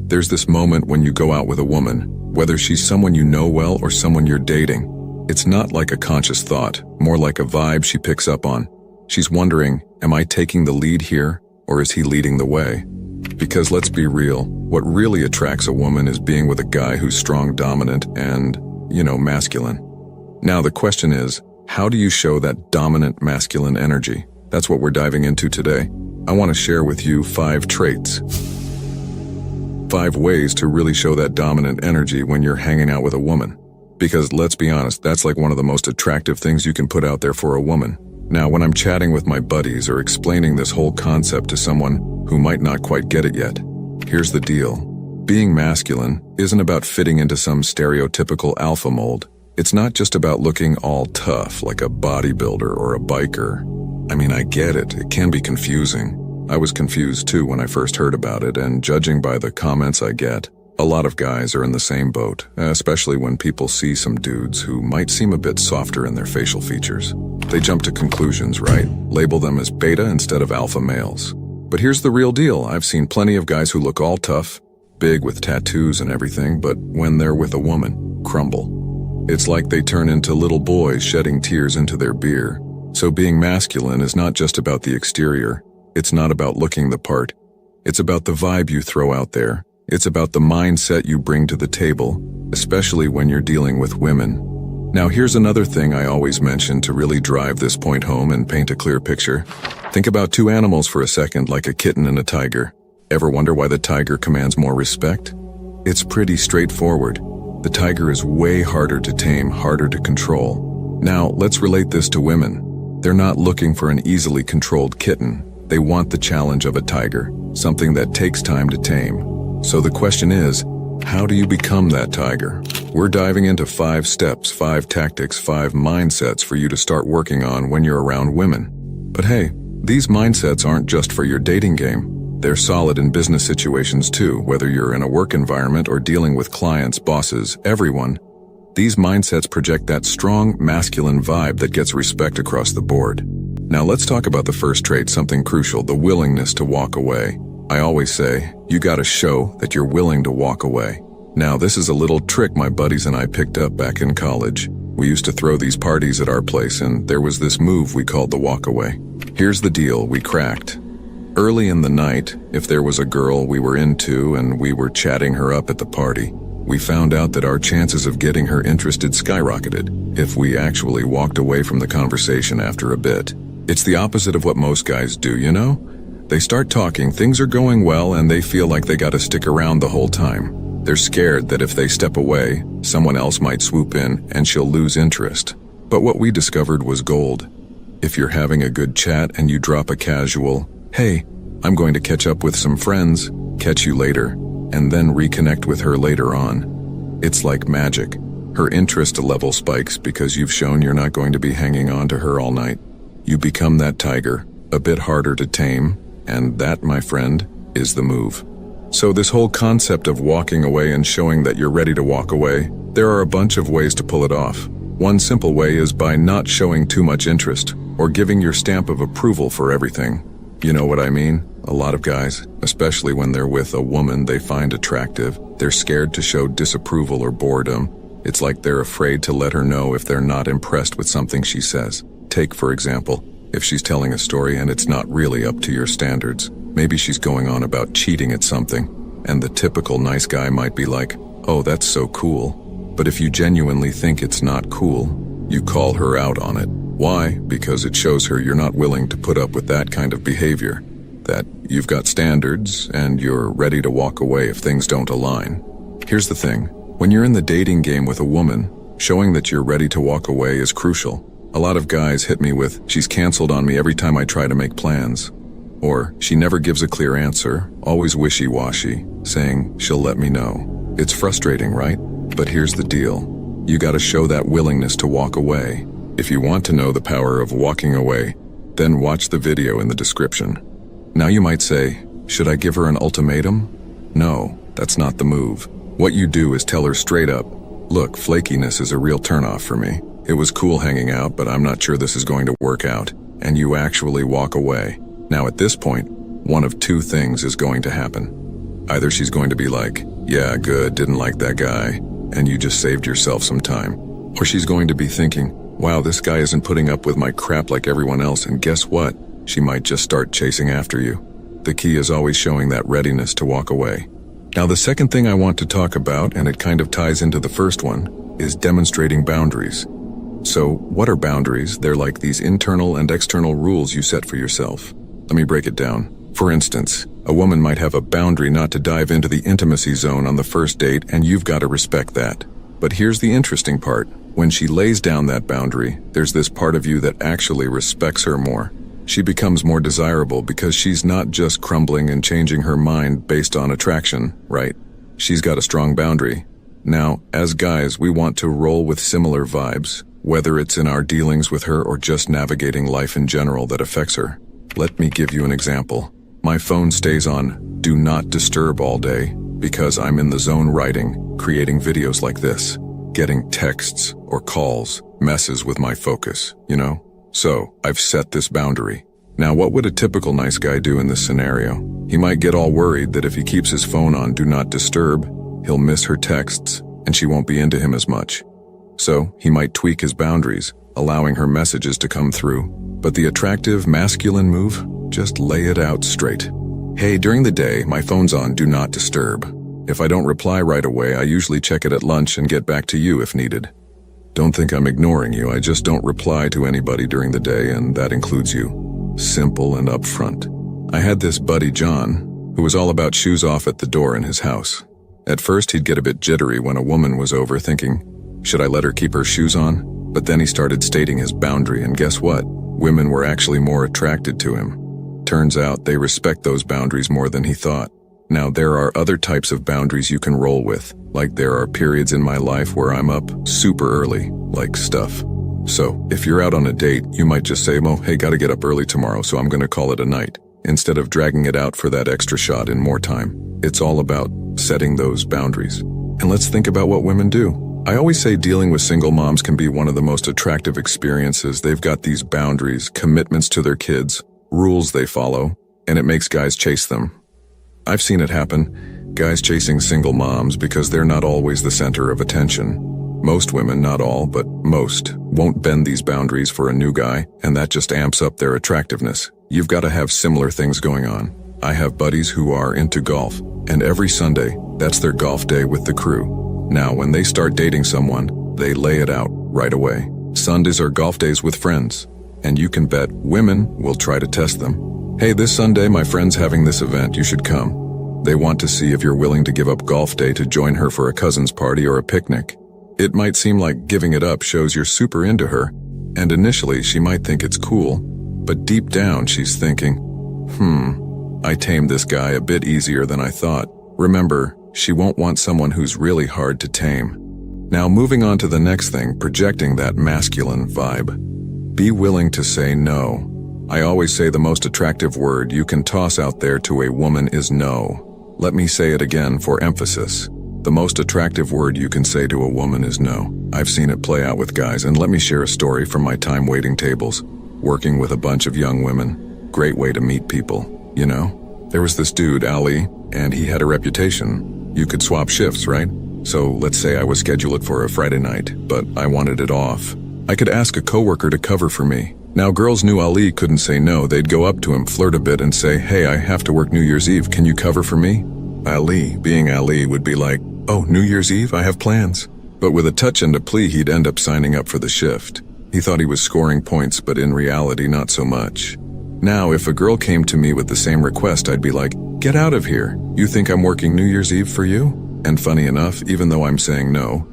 There's this moment when you go out with a woman, whether she's someone you know well or someone you're dating. It's not like a conscious thought, more like a vibe she picks up on. She's wondering, am I taking the lead here, or is he leading the way? Because let's be real, what really attracts a woman is being with a guy who's strong, dominant, and, masculine. Now the question is, how do you show that dominant masculine energy? That's what we're diving into today. I want to share with you 5 traits. 5 ways to really show that dominant energy when you're hanging out with a woman. Because let's be honest, that's like one of the most attractive things you can put out there for a woman. Now, when I'm chatting with my buddies or explaining this whole concept to someone who might not quite get it yet, here's the deal. Being masculine isn't about fitting into some stereotypical alpha mold. It's not just about looking all tough like a bodybuilder or a biker. I mean, I get it. It can be confusing. I was confused too when I first heard about it, and judging by the comments I get, a lot of guys are in the same boat, especially when people see some dudes who might seem a bit softer in their facial features. They jump to conclusions, right? Label them as beta instead of alpha males. But here's the real deal. I've seen plenty of guys who look all tough, big with tattoos and everything, but when they're with a woman, crumble. It's like they turn into little boys shedding tears into their beer. So being masculine is not just about the exterior. It's not about looking the part. It's about the vibe you throw out there. It's about the mindset you bring to the table, especially when you're dealing with women. Now here's another thing I always mention to really drive this point home and paint a clear picture. Think about 2 animals for a second, like a kitten and a tiger. Ever wonder why the tiger commands more respect? It's pretty straightforward. The tiger is way harder to tame, harder to control. Now let's relate this to women. They're not looking for an easily controlled kitten. They want the challenge of a tiger, something that takes time to tame. So the question is, how do you become that tiger? We're diving into 5 steps, 5 tactics, 5 mindsets for you to start working on when you're around women. But hey, these mindsets aren't just for your dating game. They're solid in business situations too, whether you're in a work environment or dealing with clients, bosses, everyone. These mindsets project that strong, masculine vibe that gets respect across the board. Now let's talk about the first trait, something crucial, the willingness to walk away. I always say, you gotta show that you're willing to walk away. Now this is a little trick my buddies and I picked up back in college. We used to throw these parties at our place, and there was this move we called the walk away. Here's the deal we cracked. Early in the night, if there was a girl we were into and we were chatting her up at the party, we found out that our chances of getting her interested skyrocketed if we actually walked away from the conversation after a bit. It's the opposite of what most guys do, you know? They start talking, things are going well, and they feel like they gotta stick around the whole time. They're scared that if they step away, someone else might swoop in and she'll lose interest. But what we discovered was gold. If you're having a good chat and you drop a casual, "Hey, I'm going to catch up with some friends, catch you later," and then reconnect with her later on, it's like magic. Her interest level spikes because you've shown you're not going to be hanging on to her all night. You become that tiger, a bit harder to tame, and that, my friend, is the move. So this whole concept of walking away and showing that you're ready to walk away, there are a bunch of ways to pull it off. One simple way is by not showing too much interest or giving your stamp of approval for everything. You know what I mean? A lot of guys, especially when they're with a woman they find attractive, they're scared to show disapproval or boredom. It's like they're afraid to let her know if they're not impressed with something she says. Take, for example, if she's telling a story and it's not really up to your standards. Maybe she's going on about cheating at something, and the typical nice guy might be like, "Oh, that's so cool." But if you genuinely think it's not cool, you call her out on it. Why? Because it shows her you're not willing to put up with that kind of behavior, that you've got standards and you're ready to walk away if things don't align. Here's the thing, when you're in the dating game with a woman, showing that you're ready to walk away is crucial. A lot of guys hit me with, "She's canceled on me every time I try to make plans." Or, "She never gives a clear answer, always wishy-washy, saying she'll let me know." It's frustrating, right? But here's the deal. You gotta show that willingness to walk away. If you want to know the power of walking away, then watch the video in the description. Now you might say, should I give her an ultimatum? No, that's not the move. What you do is tell her straight up, "Look, flakiness is a real turnoff for me. It was cool hanging out, but I'm not sure this is going to work out." And you actually walk away. Now at this point, one of 2 things is going to happen. Either she's going to be like, yeah, good, didn't like that guy, and you just saved yourself some time. Or she's going to be thinking, wow, this guy isn't putting up with my crap like everyone else, and guess what? She might just start chasing after you. The key is always showing that readiness to walk away. Now, the second thing I want to talk about, and it kind of ties into the first one, is demonstrating boundaries. So, what are boundaries? They're like these internal and external rules you set for yourself. Let me break it down. For instance, a woman might have a boundary not to dive into the intimacy zone on the first date, and you've got to respect that. But here's the interesting part. When she lays down that boundary, there's this part of you that actually respects her more. She becomes more desirable because she's not just crumbling and changing her mind based on attraction, right? She's got a strong boundary. Now, as guys, we want to roll with similar vibes, whether it's in our dealings with her or just navigating life in general that affects her. Let me give you an example. My phone stays on Do Not Disturb all day because I'm in the zone writing, creating videos like this. Getting texts or calls messes with my focus, you know? So, I've set this boundary. Now, what would a typical nice guy do in this scenario? He might get all worried that if he keeps his phone on Do Not Disturb, he'll miss her texts and she won't be into him as much. So, he might tweak his boundaries, allowing her messages to come through. But the attractive, masculine move? Just lay it out straight. Hey, during the day, my phone's on Do Not Disturb. If I don't reply right away, I usually check it at lunch and get back to you if needed. Don't think I'm ignoring you, I just don't reply to anybody during the day, and that includes you. Simple and upfront. I had this buddy, John, who was all about shoes off at the door in his house. At first, he'd get a bit jittery when a woman was over, thinking, should I let her keep her shoes on? But then he started stating his boundary, and guess what? Women were actually more attracted to him. Turns out they respect those boundaries more than he thought. Now, there are other types of boundaries you can roll with, like there are periods in my life where I'm up super early, like stuff. So, if you're out on a date, you might just say, well, hey, gotta get up early tomorrow, so I'm gonna call it a night, instead of dragging it out for that extra shot in more time. It's all about setting those boundaries. And let's think about what women do. I always say dealing with single moms can be one of the most attractive experiences. They've got these boundaries, commitments to their kids, rules they follow, and it makes guys chase them. I've seen it happen, guys chasing single moms because they're not always the center of attention. Most women, not all, but most, won't bend these boundaries for a new guy, and that just amps up their attractiveness. You've got to have similar things going on. I have buddies who are into golf, and every Sunday, that's their golf day with the crew. Now, when they start dating someone, they lay it out right away. Sundays are golf days with friends, and you can bet women will try to test them. Hey, this Sunday my friend's having this event, you should come. They want to see if you're willing to give up golf day to join her for a cousin's party or a picnic. It might seem like giving it up shows you're super into her, and initially she might think it's cool, but deep down she's thinking, I tamed this guy a bit easier than I thought. Remember, she won't want someone who's really hard to tame. Now, moving on to the next thing, projecting that masculine vibe. Be willing to say no. I always say the most attractive word you can toss out there to a woman is no. Let me say it again for emphasis. The most attractive word you can say to a woman is no. I've seen it play out with guys, and let me share a story from my time waiting tables, working with a bunch of young women. Great way to meet people, you know? There was this dude, Ali, and he had a reputation. You could swap shifts, right? So let's say I was scheduled for a Friday night, but I wanted it off. I could ask a coworker to cover for me. Now, girls knew Ali couldn't say no. They'd go up to him, flirt a bit, and say, hey, I have to work New Year's Eve. Can you cover for me? Ali, being Ali, would be like, oh, New Year's Eve? I have plans. But with a touch and a plea, he'd end up signing up for the shift. He thought he was scoring points, but in reality, not so much. Now, if a girl came to me with the same request, I'd be like, get out of here. You think I'm working New Year's Eve for you? And funny enough, even though I'm saying no,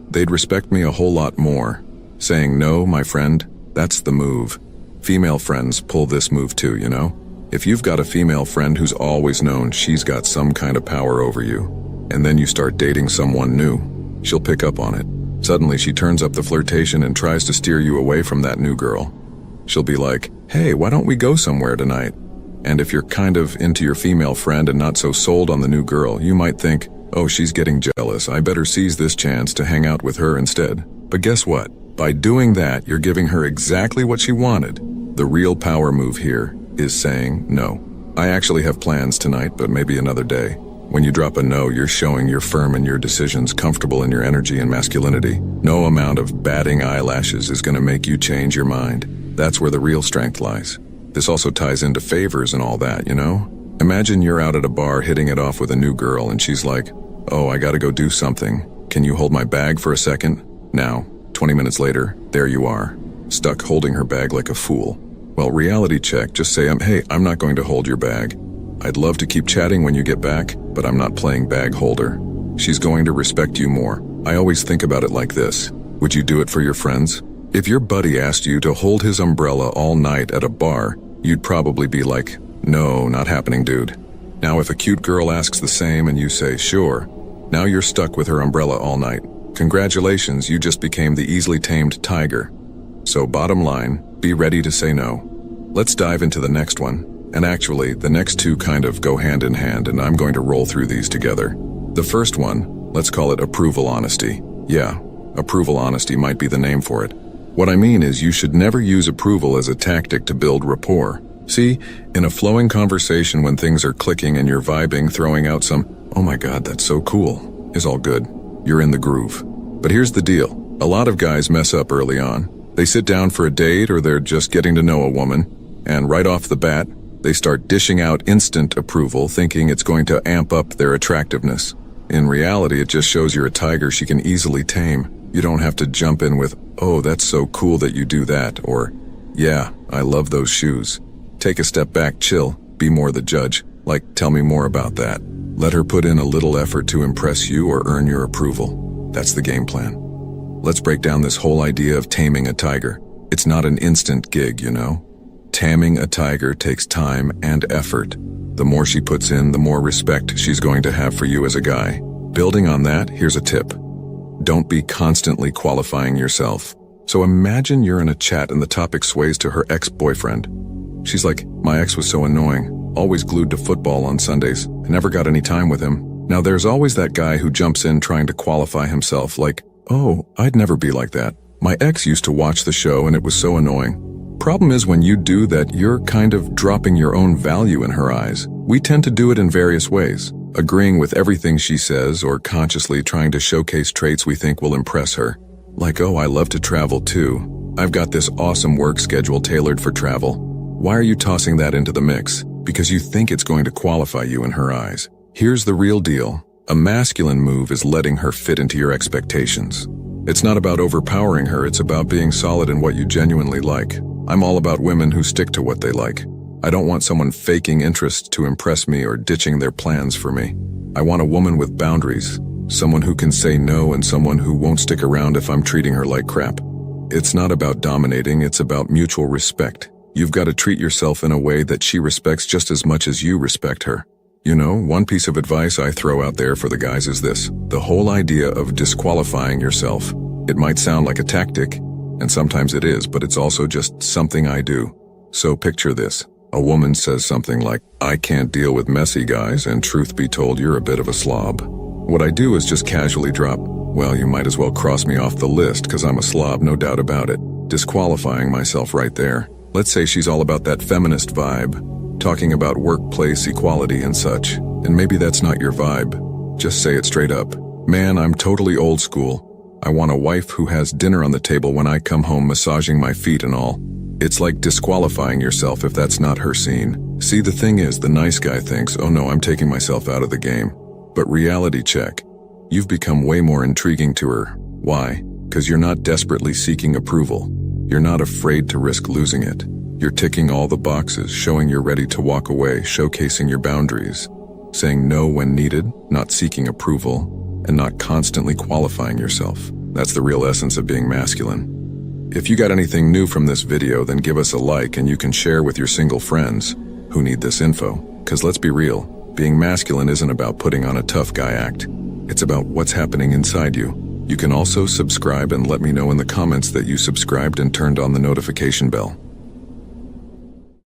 they'd respect me a whole lot more. Saying no, my friend, that's the move. Female friends pull this move too, you know? If you've got a female friend who's always known she's got some kind of power over you, and then you start dating someone new, she'll pick up on it. Suddenly she turns up the flirtation and tries to steer you away from that new girl. She'll be like, hey, why don't we go somewhere tonight? And if you're kind of into your female friend and not so sold on the new girl, you might think, oh, she's getting jealous, I better seize this chance to hang out with her instead. But guess what? By doing that, you're giving her exactly what she wanted. The real power move here is saying no. I actually have plans tonight, but maybe another day. When you drop a no, you're showing you're firm in your decisions, comfortable in your energy and masculinity. No amount of batting eyelashes is going to make you change your mind. That's where the real strength lies. This also ties into favors and all that, you know? Imagine you're out at a bar hitting it off with a new girl and she's like, "Oh, I gotta go do something. Can you hold my bag for a second?" Now, 20 minutes later, there you are, stuck holding her bag like a fool. Well, reality check, just say, "Hey, I'm not going to hold your bag. I'd love to keep chatting when you get back, but I'm not playing bag holder." She's going to respect you more. I always think about it like this. Would you do it for your friends? If your buddy asked you to hold his umbrella all night at a bar, you'd probably be like, "No, not happening, dude." Now, if a cute girl asks the same and you say, "Sure," now you're stuck with her umbrella all night. Congratulations, you just became the easily tamed tiger. So bottom line, be ready to say no. Let's dive into the next one. And actually, the next two kind of go hand in hand, and I'm going to roll through these together. The first one, let's call it approval honesty. Yeah, approval honesty might be the name for it. What I mean is you should never use approval as a tactic to build rapport. See, in a flowing conversation when things are clicking and you're vibing, throwing out some, "Oh my God, that's so cool," is all good. You're in the groove. But here's the deal. A lot of guys mess up early on. They sit down for a date or they're just getting to know a woman, and right off the bat, they start dishing out instant approval, thinking it's going to amp up their attractiveness. In reality, it just shows you're a tiger she can easily tame. You don't have to jump in with, "Oh, that's so cool that you do that," or, "Yeah, I love those shoes." Take a step back, chill, be more the judge. Like, "Tell me more about that." Let her put in a little effort to impress you or earn your approval. That's the game plan. Let's break down this whole idea of taming a tiger. It's not an instant gig, you know? Taming a tiger takes time and effort. The more she puts in, the more respect she's going to have for you as a guy. Building on that, here's a tip. Don't be constantly qualifying yourself. So imagine you're in a chat and the topic sways to her ex-boyfriend. She's like, "My ex was so annoying, always glued to football on Sundays. I never got any time with him." Now there's always that guy who jumps in trying to qualify himself like, "Oh, I'd never be like that. My ex used to watch the show and it was so annoying." Problem is when you do that, you're kind of dropping your own value in her eyes. We tend to do it in various ways, agreeing with everything she says or consciously trying to showcase traits we think will impress her. Like, "Oh, I love to travel too. I've got this awesome work schedule tailored for travel." Why are you tossing that into the mix? Because you think it's going to qualify you in her eyes. Here's the real deal. A masculine move is letting her fit into your expectations. It's not about overpowering her, it's about being solid in what you genuinely like. I'm all about women who stick to what they like. I don't want someone faking interest to impress me or ditching their plans for me. I want a woman with boundaries, someone who can say no and someone who won't stick around if I'm treating her like crap. It's not about dominating, it's about mutual respect. You've got to treat yourself in a way that she respects just as much as you respect her. You know, one piece of advice I throw out there for the guys is this: the whole idea of disqualifying yourself. It might sound like a tactic, and sometimes it is, but it's also just something I do. So picture this. A woman says something like, "I can't deal with messy guys, and truth be told, you're a bit of a slob." What I do is just casually drop, "Well, you might as well cross me off the list because I'm a slob, no doubt about it." Disqualifying myself right there. Let's say she's all about that feminist vibe, talking about workplace equality and such, and maybe that's not your vibe. Just say it straight up. "Man, I'm totally old school. I want a wife who has dinner on the table when I come home, massaging my feet and all." It's like disqualifying yourself if that's not her scene. See, the thing is, the nice guy thinks, "Oh no, I'm taking myself out of the game." But reality check. You've become way more intriguing to her. Why? Because you're not desperately seeking approval. You're not afraid to risk losing it. You're ticking all the boxes, showing you're ready to walk away, showcasing your boundaries, saying no when needed, not seeking approval, and not constantly qualifying yourself. That's the real essence of being masculine. If you got anything new from this video, then give us a like and you can share with your single friends who need this info. Because let's be real, being masculine isn't about putting on a tough guy act. It's about what's happening inside you. You can also subscribe and let me know in the comments that you subscribed and turned on the notification bell.